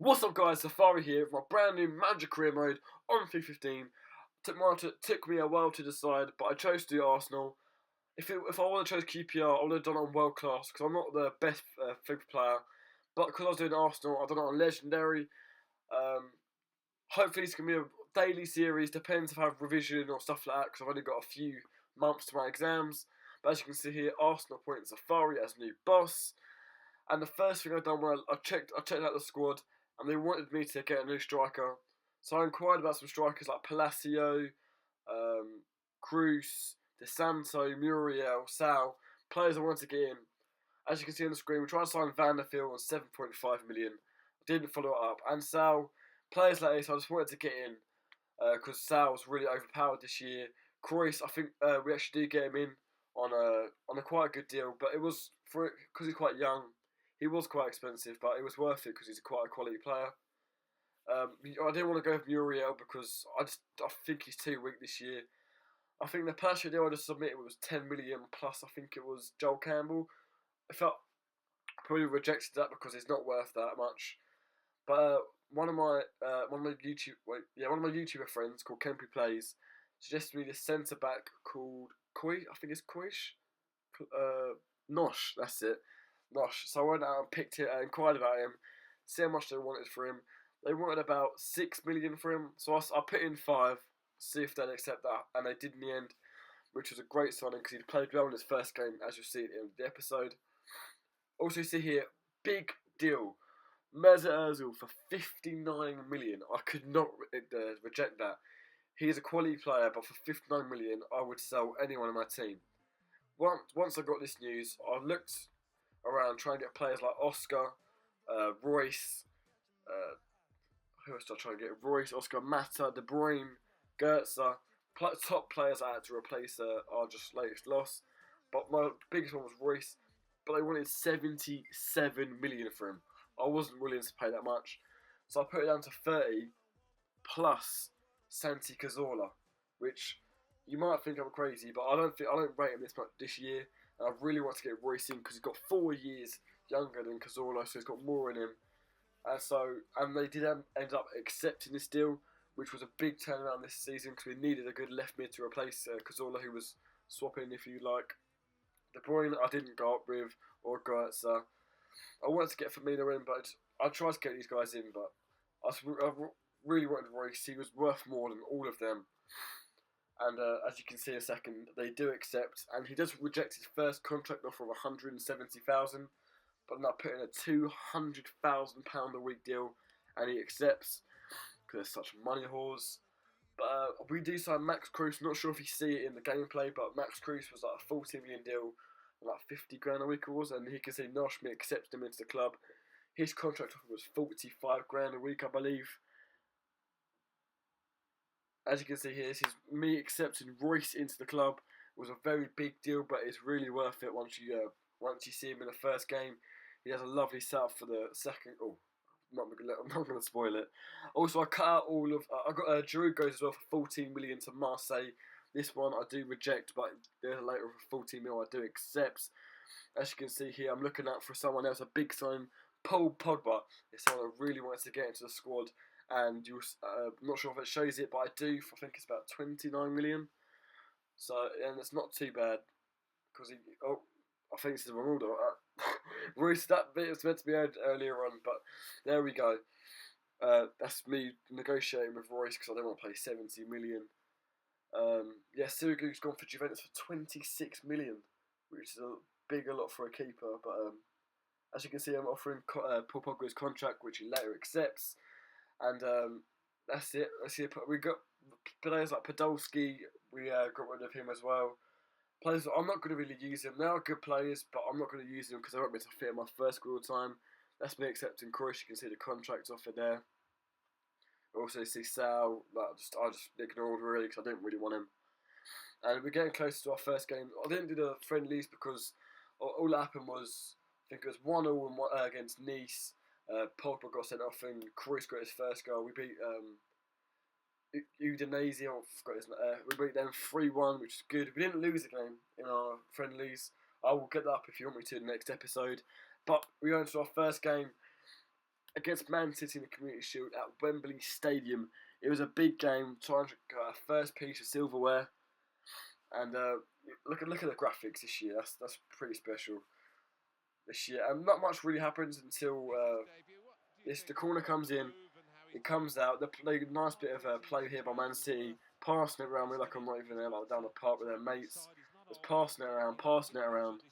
What's up guys, Safari here with my brand new Manager Career mode on FIFA 15. Took me a while to decide, but I chose to do Arsenal. If I would have chose QPR, I would have done it on World Class, because I'm not the best FIFA player. But because I was doing Arsenal, I've done it on Legendary. Hopefully it's going to be a daily series, depends if I have revision or stuff like that, because I've only got a few months to my exams. But as you can see here, Arsenal appointed Safari as new boss. And the first thing I've done when I checked out the squad, and they wanted me to get a new striker. So I inquired about some strikers like Palacio, Cruz, De Santo, Muriel, Sal, players I wanted to get in. As you can see on the screen, we tried to sign Van der Field on 7.5 million. Didn't follow it up. And Sal, players like this, I just wanted to get in because Sal was really overpowered this year. Cruz, I think we actually did get him in on a quite a good deal, but it was because he's quite young. He was quite expensive, but it was worth it because he's quite a quality player. I didn't want to go with Muriel because I think he's too weak this year. I think the Palacio deal I just submitted was 10 million plus. I think it was Joel Campbell. I probably rejected that because it's not worth that much. But one of my YouTuber friends called Kempy Plays suggested me this centre back called Nosh. That's it. Nosh. So I went out and picked it and inquired about him, see how much they wanted for him. They wanted about 6 million for him, so I put in 5, see if they'd accept that, and they did in the end, which was a great signing because he played well in his first game, as you'll see in the episode. Also, you see here, big deal, Mesut Ozil for 59 million. I could not reject that. He is a quality player, but for 59 million, I would sell anyone on my team. Once I got this news, I looked around trying to get players like Oscar, Royce, who else did I try and get? Royce, Oscar, Mata, De Bruyne, Goetze. Top players I had to replace are just latest loss. But my biggest one was Royce, but they wanted 77 million for him. I wasn't willing to pay that much, so I put it down to 30 plus Santi Cazorla, which you might think I'm crazy, but I don't rate him this much this year. And I really want to get Royce in because he's got 4 years younger than Cazorla, so he's got more in him. And they did end up accepting this deal, which was a big turnaround this season because we needed a good left mid to replace Cazorla, who was swapping, if you like. De Bruyne I didn't go up with, or Goetze. I wanted to get Firmino in, but I tried to get these guys in, but I really wanted Royce. He was worth more than all of them. And as you can see in a second, they do accept, and he does reject his first contract offer of 170,000, but now put in a £200,000 a week deal, and he accepts because they're such money whores. But we do sign Max Cruz. Not sure if you see it in the gameplay, but Max Cruz was like a 40 million deal, like 50 grand a week it was, and he can see Noshmi accepts him into the club. His contract offer was 45 grand a week, I believe. As you can see here, this is me accepting Royce into the club. It was a very big deal, but it's really worth it once you see him in the first game. He has a lovely setup for the second. Oh, I'm not going to spoil it. Also, I cut out all of. I got Giroud goes as well for 14 million to Marseille. This one I do reject, but there's a later for 14 million I do accept. As you can see here, I'm looking out for someone else, a big sign, Paul Pogba. It's someone I really wanted to get into the squad. And I'm not sure if it shows it, but I do. I think it's about 29 million. So, and it's not too bad because I think this is Ronaldo. Royce, that bit was meant to be heard earlier on, but there we go. That's me negotiating with Royce because I don't want to pay 70 million. Sirigu's gone for Juventus for 26 million, which is a lot for a keeper. But as you can see, I'm offering Paul Pogba's contract, which he later accepts. And that's it. We got players like Podolski. We got rid of him as well. Players I'm not going to really use them. They are good players, but I'm not going to use them because I won't be able to fit in my first squad all the time. That's me accepting Cruyff. You can see the contract offer there. Also see Sal. I just ignored really because I didn't really want him. And we're getting close to our first game. I didn't do the friendlies because all that happened was I think it was 1-1 against Nice. Pogba got sent off and Cruyff got his first goal. We beat Udinese, we beat them 3-1, which is good. We didn't lose the game in our friendlies. I will get that up if you want me to in the next episode. But we go into our first game. against Man City in the Community Shield at Wembley Stadium. It was a big game, trying to get our first piece of silverware. And look at the graphics this year. That's pretty special this year. And not much really happens until the corner comes in. It comes out. They play a nice bit of play here by Man City, passing it around. We're like I'm not even there, like down the park with their mates. Just passing it around.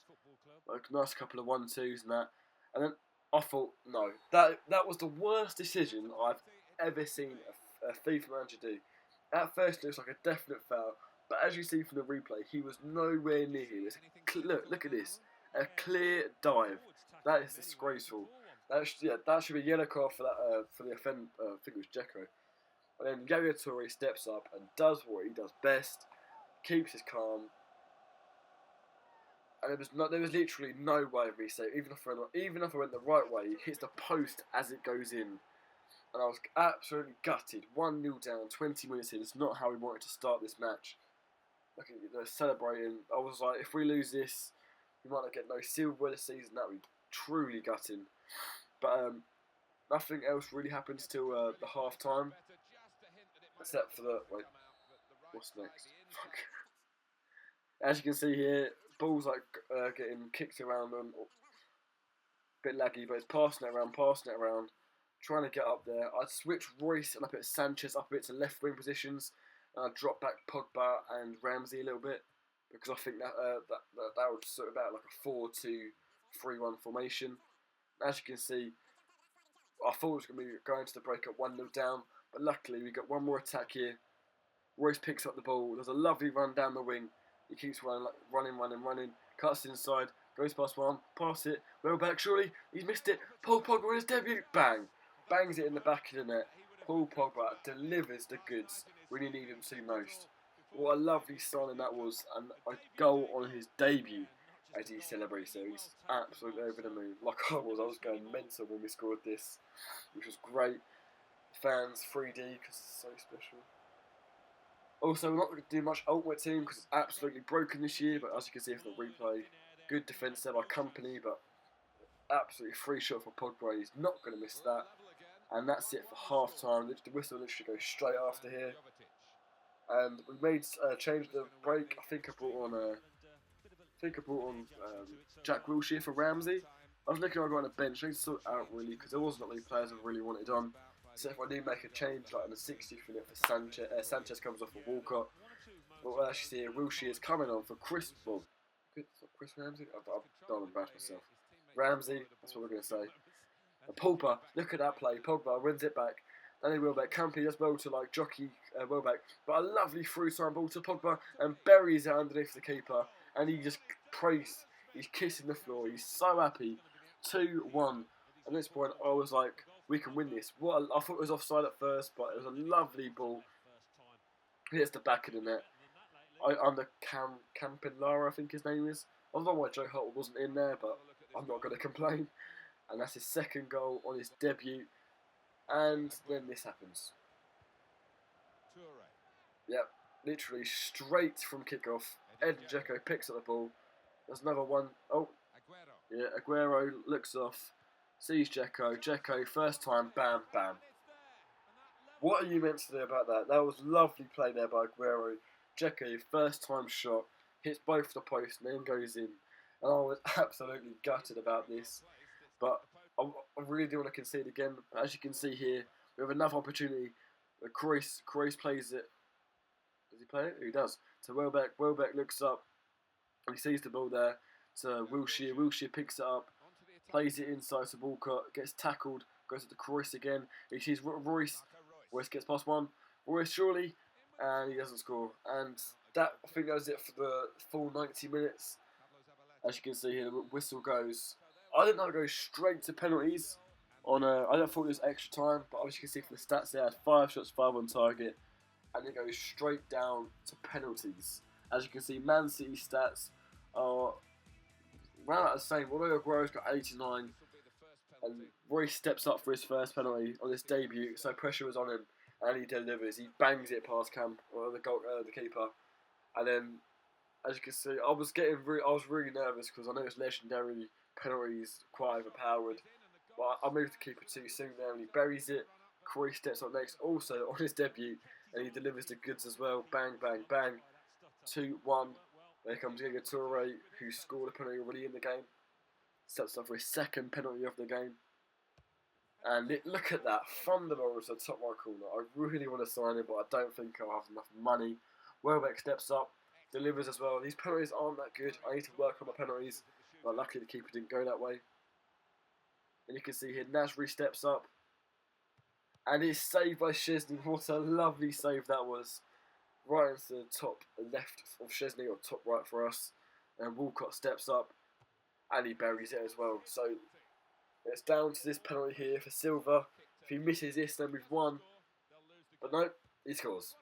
Like a nice couple of 1-2s and that. And then I thought, no, that was the worst decision I've ever seen a FIFA manager do. At first, it looks like a definite foul, but as you see from the replay, he was nowhere near him. Look at this, a clear dive. That is disgraceful. That should be a yellow card for that for the offender. I think it was Dzeko. And then Yaya Toure steps up and does what he does best, keeps his calm. And there was literally no way of me saying, even if I went the right way, he hits the post as it goes in. And I was absolutely gutted. 1-0 down, 20 minutes in. It's not how we wanted to start this match. They're celebrating. I was like, if we lose this, we might not get no silverware this season. That would be truly gutting. But nothing else really happens till the half time. Except for wait, what's next? Fuck. As you can see here, ball's like getting kicked around them. A bit laggy, but it's passing it around. Trying to get up there. I'd switch Royce and I put Sanchez up a bit to left wing positions. And I'd drop back Pogba and Ramsey a little bit. Because I think that would sort of out like a 4-2-3-1 formation. As you can see, I thought it was going to be going to the break at 1-0 down. But luckily, we got one more attack here. Royce picks up the ball. There's a lovely run down the wing. He keeps running. Cuts inside. Goes past one. Pass it. Well back, surely. He's missed it. Paul Pogba on his debut. Bang. Bangs it in the back of the net. Paul Pogba delivers the goods when you need him to most. What a lovely signing that was. And a goal on his debut as he celebrates it. He's absolutely over the moon. Like I was going mental when we scored this, which was great. Fans, 3D, because it's so special. Also, we're not going to do much Ultimate Team because it's absolutely broken this year, but as you can see from the replay, good defence there by Company, but absolutely free shot for Pogba. He's not going to miss that. And that's it for half time. The whistle literally goes straight after here. And we made change the break. I think I brought on Jack Wilshere for Ramsey. I was looking at going on a bench. I need to sort it out really because there wasn't many players I really wanted on. So if I do make a change like in the 60th minute for Sanchez, Sanchez comes off for Walcott. But we'll actually see here Wilshere is coming on for Chris Ramsey? I've done embarrassed myself. Ramsey, that's what we're going to say. And Pogba, look at that play. Pogba wins it back. Danny Welbeck, Campy does well to like jockey Welbeck. But a lovely through-time ball to Pogba and buries it underneath the keeper. And he just prays. He's kissing the floor. He's so happy. 2-1. At this point, I was like, we can win this. I thought it was offside at first, but it was a lovely ball. Hits the back of the net. Under Campillara, I think his name is. I don't know why Joe Hart wasn't in there, but I'm not going to complain. And that's his second goal on his debut. And then this happens. Yep, literally straight from kickoff. Edin Dzeko picks up the ball. There's another one. Oh, yeah, Aguero looks off. Sees Dzeko. Dzeko, first time, bam, bam. What are you meant to do about that? That was lovely play there by Aguero. Dzeko, first time shot, hits both the post and then goes in. And I was absolutely gutted about this. But I really do want to concede again. As you can see here, we have another opportunity. Kroos plays it. Does he play it? He does. To Welbeck. Welbeck looks up. He sees the ball there. To Wilshere. Wilshere picks it up. Plays it inside to Walcott. Gets tackled. Goes to Kroos again. He sees Royce. Royce gets past one. Royce surely. And he doesn't score. And that, I think that was it for the full 90 minutes. As you can see here, the whistle goes. I didn't know it goes straight to penalties. I don't thought it was extra time, but as you can see from the stats there, 5 shots, 5 on target, and it goes straight down to penalties. As you can see, Man City stats are around about the same. Although Aguero's got 89, and Royce steps up for his first penalty on his debut, so pressure was on him, and he delivers. He bangs it past the keeper, and then as you can see, I was really nervous because I know it's legendary penalties quite overpowered. But I moved the keeper too soon there, and he buries it. Corey steps up next, also on his debut, and he delivers the goods as well. Bang, bang, bang. 2-1. There comes Giga Toure, who scored a penalty already in the game. Steps up for his second penalty of the game. And look at that, from the ball to the top right corner. I really want to sign him, but I don't think I'll have enough money. Welbeck steps up, delivers as well. These penalties aren't that good. I need to work on my penalties. But luckily the keeper didn't go that way. And you can see here, Nasri steps up. And it's saved by Szczesny. What a lovely save that was. Right into the top left of Szczesny, or top right for us. And Walcott steps up. And he buries it as well. So it's down to this penalty here for Silva. If he misses this, then we've won. But no, he scores.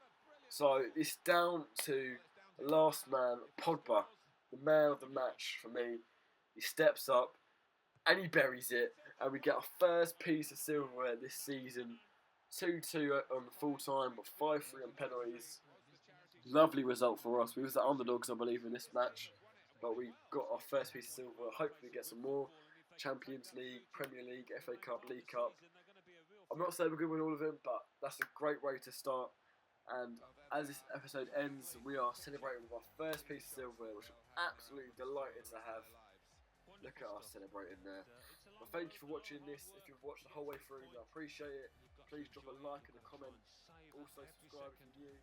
So it's down to the last man, Pogba, the man of the match for me. He steps up and he buries it. And we get our first piece of silverware this season. 2-2 on the full time, but 5-3 on penalties. Lovely result for us. We was the underdogs, I believe, in this match. But we got our first piece of silver. Hopefully get some more. Champions League, Premier League, FA Cup, League Cup. I'm not saying we're going to win all of them, but that's a great way to start. And as this episode ends, we are celebrating with our first piece of silverware, which I'm absolutely delighted to have. Look at us celebrating there. Well, thank you for watching this. If you've watched the whole way through, I appreciate it. Please drop a like and a comment. Also subscribe if you're new.